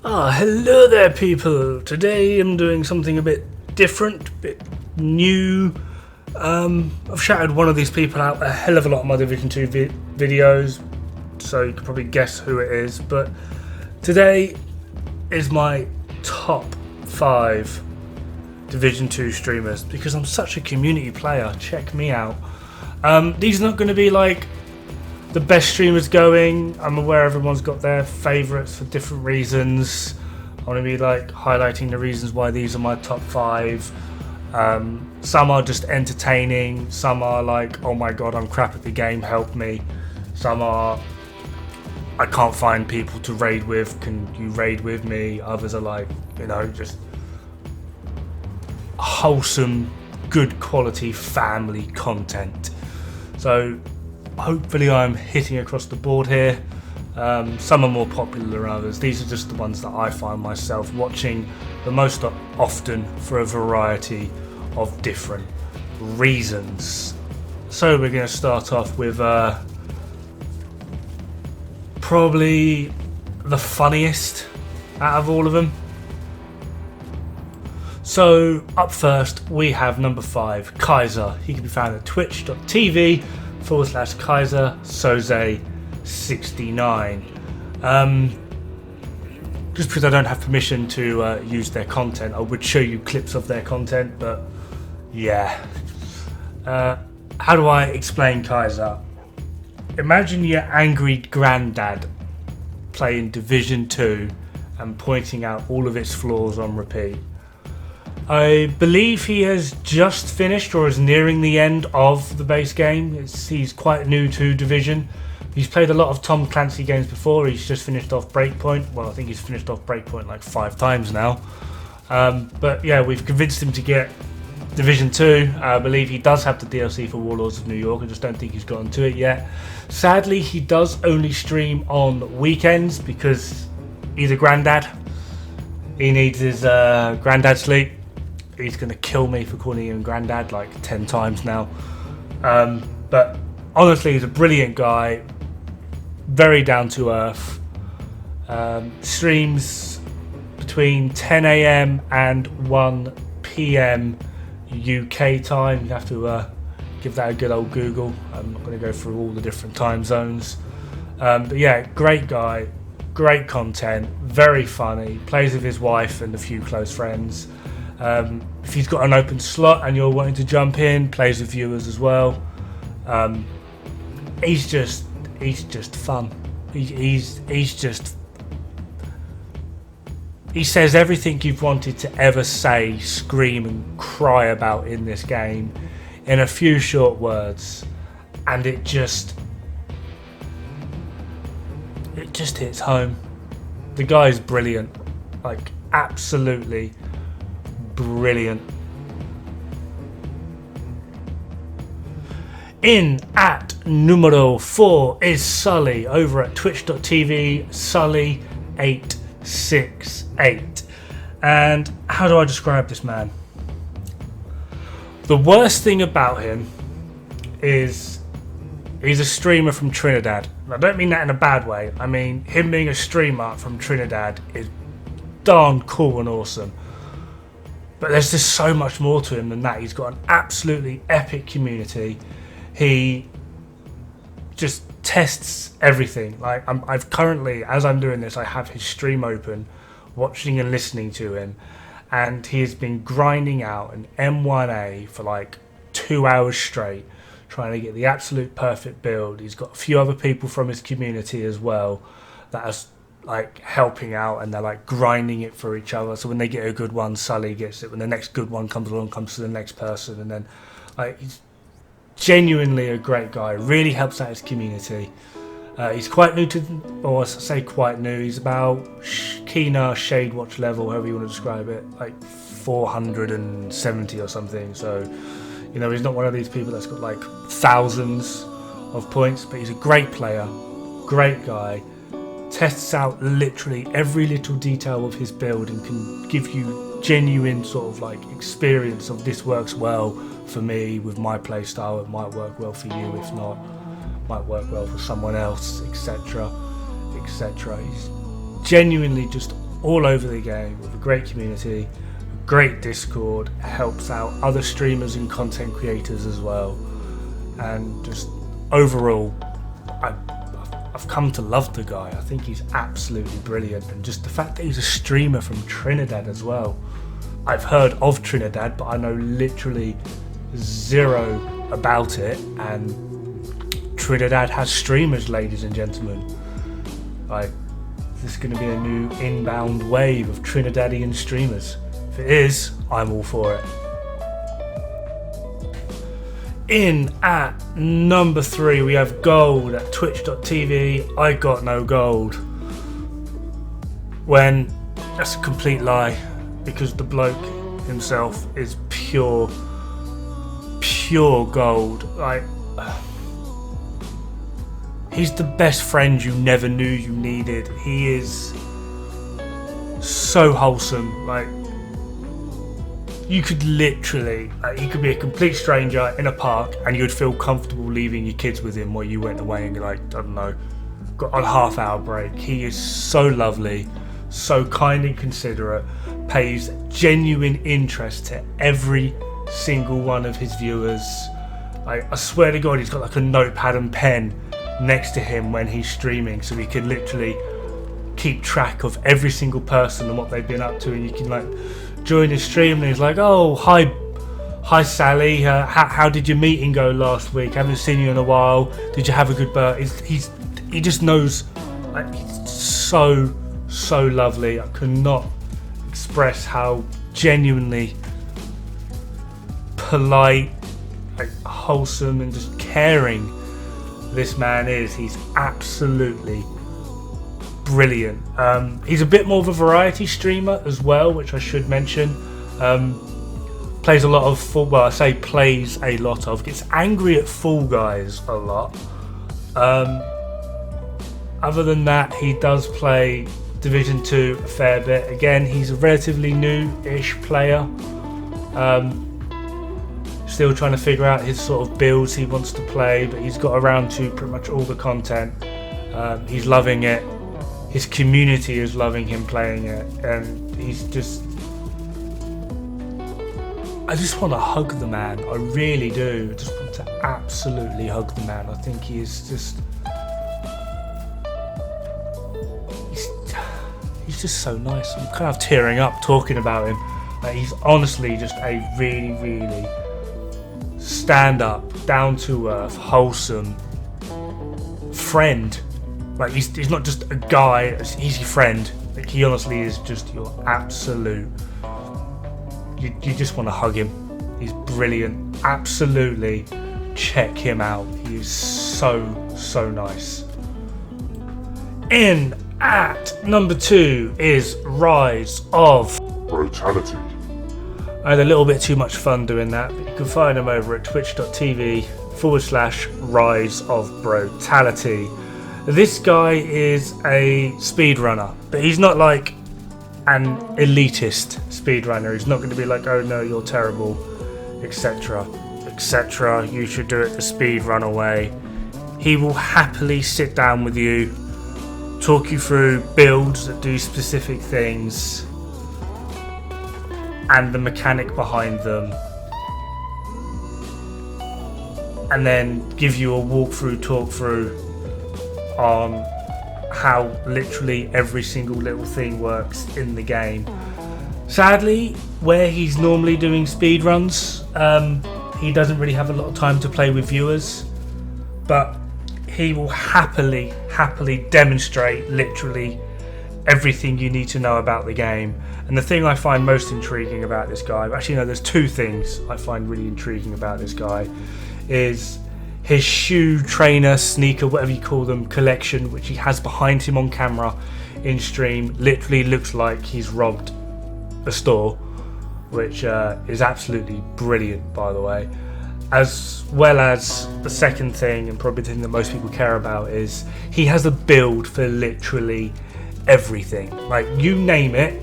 Hello there, people. Today I'm doing something a bit different, a bit new. I've shouted one of these people out a hell of a lot of my Division 2 videos, so you can probably guess who it is. But today is my top 5 Division 2 streamers because I'm such a community player. Check me out. These are not going to be like the best streamers going. I'm aware everyone's got their favourites for different reasons. I want to be like highlighting the reasons why these are my top 5. Some are just entertaining. Some are like, oh my god, I'm crap at the game, help me. Some are, I can't find people to raid with, can you raid with me? Others are like, just wholesome, good quality family content. So hopefully I'm hitting across the board here. Some are more popular than others. These are just the ones that I find myself watching the most often for a variety of different reasons. So we're going to start off with probably the funniest out of all of them. So up first we have number 5, Kaiser. He can be found at twitch.tv/Kaiser Soze 69. Just because I don't have permission to use their content, I would show you clips of their content, but yeah. How do I explain Kaiser? Imagine your angry granddad playing Division 2 and pointing out all of its flaws on repeat. I believe he has just finished or is nearing the end of the base game. He's quite new to Division. He's played a lot of Tom Clancy games before. He's just finished off Breakpoint. Well, I think he's finished off Breakpoint like 5 times now. But yeah, we've convinced him to get Division 2. I believe he does have the DLC for Warlords of New York. I just don't think he's gotten to it yet. Sadly, he does only stream on weekends because he's a granddad. He needs his granddad sleep. He's going to kill me for calling him granddad like 10 times now. But honestly, he's a brilliant guy. Very down to earth. Streams between 10 a.m. and 1 p.m. UK time. You have to give that a good old Google. I'm not going to go through all the different time zones. But yeah, great guy. Great content. Very funny. Plays with his wife and a few close friends. If he's got an open slot and you're wanting to jump in, plays with viewers as well. He's just fun. He says everything you've wanted to ever say, scream and cry about in this game in a few short words, and it just hits home. The guy's brilliant, like absolutely brilliant. In at numero 4 is Sully over at twitch.tv Sully868. And how do I describe this man? The worst thing about him is he's a streamer from Trinidad. And I don't mean that in a bad way. I mean him being a streamer from Trinidad is darn cool and awesome. But there's just so much more to him than that. He's got an absolutely epic community. He just tests everything. Like I've currently, as I'm doing this, I have his stream open, watching and listening to him, and he has been grinding out an M1A for like 2 hours straight, trying to get the absolute perfect build. He's got a few other people from his community as well that are like helping out, and they're like grinding it for each other. So when they get a good one, Sully gets it. When the next good one comes along, comes to the next person, and then like he's genuinely a great guy. Really helps out his community. He's quite new to, or I say quite new. He's about Keener Shade Watch level, however you want to describe it, like 470 or something. So he's not one of these people that's got like thousands of points, but he's a great player, great guy. Tests out literally every little detail of his build and can give you genuine sort of like experience of this works well for me with my playstyle. It might work well for you, if not, might work well for someone else, etc. etc. He's genuinely just all over the game with a great community, great Discord, helps out other streamers and content creators as well, and just overall I've come to love the guy. I think he's absolutely brilliant, and just the fact that he's a streamer from Trinidad as well. I've heard of Trinidad, but I know literally zero about it, and Trinidad has streamers, ladies and gentlemen. Like, is this going to be a new inbound wave of Trinidadian streamers? If it is, I'm all for it. In at number 3, we have Gold at twitch.tv. I got no gold. When that's a complete lie, because the bloke himself is pure gold. Like, he's the best friend you never knew you needed. He is so wholesome. Like, you could literally, he could be a complete stranger in a park and you'd feel comfortable leaving your kids with him while you went away and you're like, I don't know, got a half-hour break. He is so lovely, so kind and considerate, pays genuine interest to every single one of his viewers. I swear to God, he's got like a notepad and pen next to him when he's streaming, so he can literally keep track of every single person and what they've been up to, and you can like join his stream and he's like, oh, hi Sally, how did your meeting go last week? Haven't seen you in a while. Did you have a good birthday? He just knows. Like, he's so lovely. I cannot express how genuinely polite, like, wholesome and just caring this man is. He's absolutely brilliant. He's a bit more of a variety streamer as well, which I should mention. Plays a lot of gets angry at Fall Guys a lot. Other than that, he does play Division 2 a fair bit. Again, he's a relatively new-ish player. Still trying to figure out his sort of builds he wants to play, but he's got around to pretty much all the content. He's loving it. His community is loving him playing it, and he's just... I just want to hug the man. I really do. I just want to absolutely hug the man. I think he is just... He's just so nice. I'm kind of tearing up talking about him. Like, he's honestly just a really stand-up, down-to-earth, wholesome friend. Like, he's not just a guy, he's your friend. Like, he honestly is just your absolute... You just want to hug him. He's brilliant. Absolutely check him out. He is so nice. In at number 2 is Rise of Brotality. I had a little bit too much fun doing that, but you can find him over at twitch.tv/Rise of Brotality. This guy is a speedrunner, but he's not like an elitist speedrunner. He's not going to be like, oh no, you're terrible, etc, you should do it the speedrun way. He will happily sit down with you, talk you through builds that do specific things and the mechanic behind them, and then give you a talk through on how literally every single little thing works in the game. Sadly, where he's normally doing speedruns, he doesn't really have a lot of time to play with viewers, but he will happily demonstrate literally everything you need to know about the game. And the thing I find most intriguing about this guy, actually no, there's 2 things I find really intriguing about this guy, is his shoe, trainer, sneaker, whatever you call them, collection, which he has behind him on camera in stream. Literally looks like he's robbed a store, which is absolutely brilliant, by the way. As well as the second thing, and probably the thing that most people care about, is he has a build for literally everything. Like, you name it,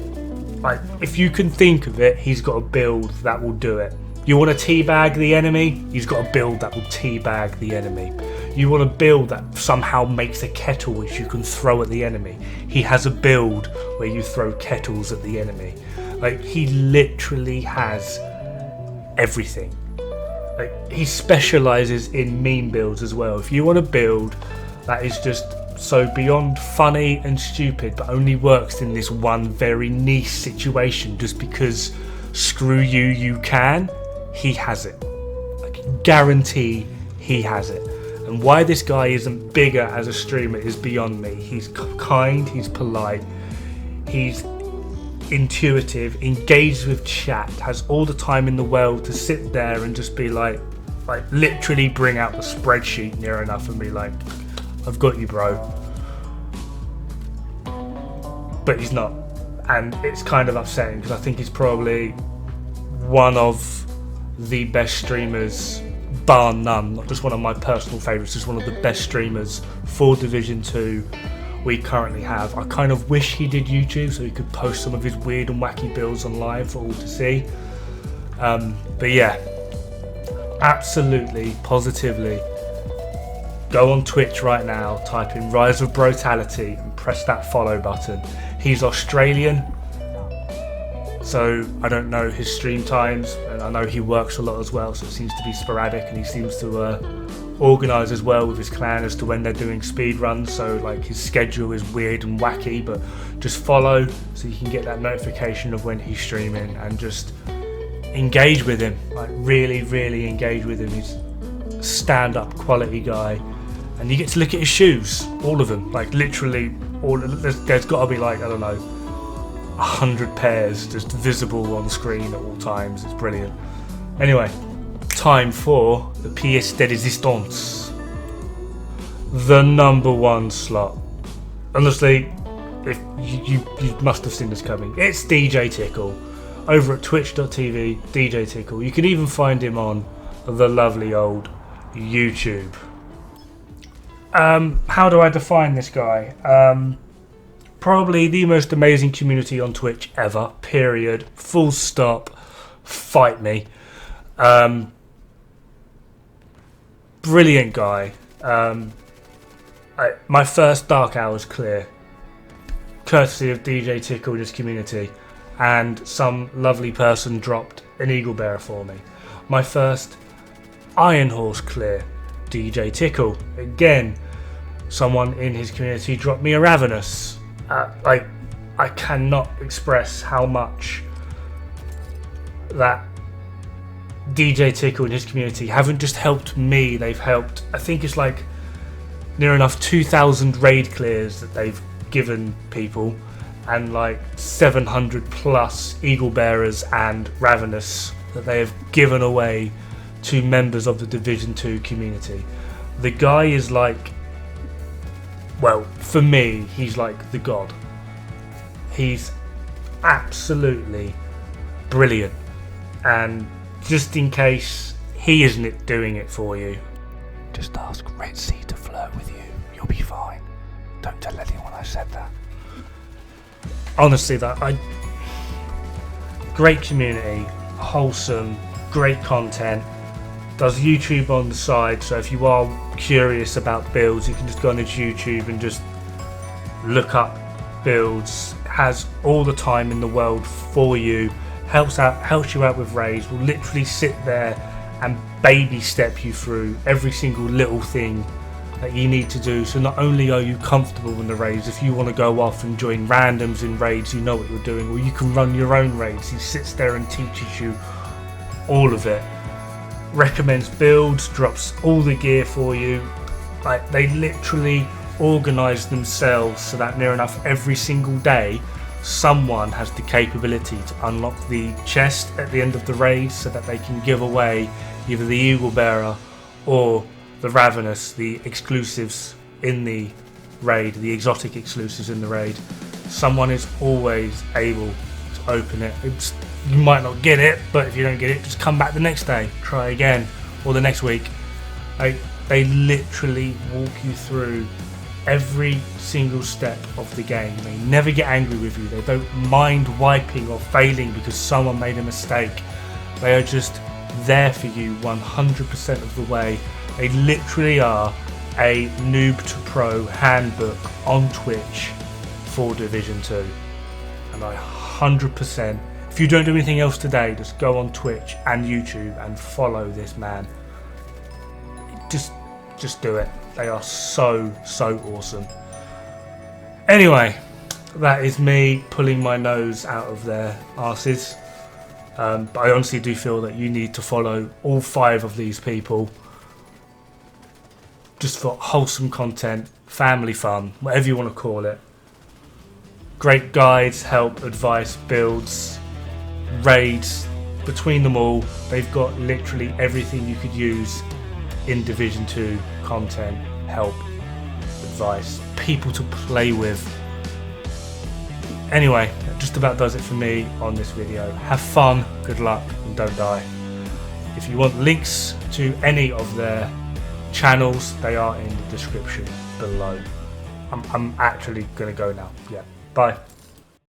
like, if you can think of it, he's got a build that will do it. You want to teabag the enemy? He's got a build that will teabag the enemy. You want a build that somehow makes a kettle which you can throw at the enemy. He has a build where you throw kettles at the enemy. Like, he literally has everything. Like, he specializes in meme builds as well. If you want a build that is just so beyond funny and stupid but only works in this one very niche situation just because screw you, you can, he has it. Like, guarantee he has it. And why this guy isn't bigger as a streamer is beyond me. He's kind, he's polite, he's intuitive, engaged with chat, has all the time in the world to sit there and just be like literally bring out the spreadsheet near enough and be like, I've got you, bro. But he's not, and it's kind of upsetting because I think he's probably one of the best streamers, bar none, not just one of my personal favourites, just one of the best streamers for Division 2 we currently have. I kind of wish he did YouTube so he could post some of his weird and wacky builds online for all to see. But yeah, absolutely, positively, go on Twitch right now, type in Rise of Brotality and press that follow button. He's Australian, so I don't know his stream times, and I know he works a lot as well, so it seems to be sporadic, and he seems to organise as well with his clan as to when they're doing speed runs, so like his schedule is weird and wacky. But just follow so you can get that notification of when he's streaming and just engage with him, like really engage with him. He's a stand-up quality guy, and you get to look at his shoes, all of them, like literally all. There's got to be like, I don't know, 100 pairs just visible on screen at all times. It's brilliant. Anyway, time for the pièce de résistance, the number one slot. Honestly, if you must have seen this coming. It's DJTickle over at twitch.tv, DJTickle. You can even find him on the lovely old YouTube. How do I define this guy? Probably the most amazing community on Twitch ever, period, full stop, fight me. Brilliant guy. My first Dark Hours clear, courtesy of DJTickle in his community, and some lovely person dropped an Eagle Bearer for me. My first Iron Horse clear, DJTickle, again, someone in his community dropped me a Ravenous. I cannot express how much that DJTickle and his community haven't just helped me, they've helped, I think it's like near enough 2,000 raid clears that they've given people, and like 700 plus Eagle Bearers and Ravenous that they have given away to members of the Division 2 community. The guy is like, well, for me, he's like the god. He's absolutely brilliant. And just in case he isn't doing it for you, just ask Red Sea to flirt with you. You'll be fine. Don't tell anyone I said that. Honestly, great community, wholesome, great content. Does YouTube on the side, so if you are curious about builds, you can just go on his YouTube and just look up builds. Has all the time in the world for you, helps you out with raids, will literally sit there and baby step you through every single little thing that you need to do. So not only are you comfortable in the raids, if you want to go off and join randoms in raids, you know what you're doing, or you can run your own raids. He sits there and teaches you all of it. Recommends builds, drops all the gear for you. Like, they literally organise themselves so that near enough every single day someone has the capability to unlock the chest at the end of the raid so that they can give away either the Eagle Bearer or the Ravenous, the exclusives in the raid, the exotic exclusives in the raid. Someone is always able to open it. You might not get it, but if you don't get it, just come back the next day, try again, or the next week. They literally walk you through every single step of the game. They never get angry with you. They don't mind wiping or failing because someone made a mistake. They are just there for you 100% of the way. They literally are a noob to pro handbook on Twitch for Division 2. And I 100%, if you don't do anything else today, just go on Twitch and YouTube and follow this man. Just do it. They are so awesome. Anyway, that is me pulling my nose out of their arses. But I honestly do feel that you need to follow all 5 of these people just for wholesome content, family fun, whatever you want to call it. Great guides, help, advice, builds, raids. Between them all, they've got literally everything you could use in Division 2 content, help, advice, people to play with. Anyway, that just about does it for me on this video. Have fun, good luck, and don't die. If you want links to any of their channels, they are in the description below. I'm actually going to go now. Yeah, bye.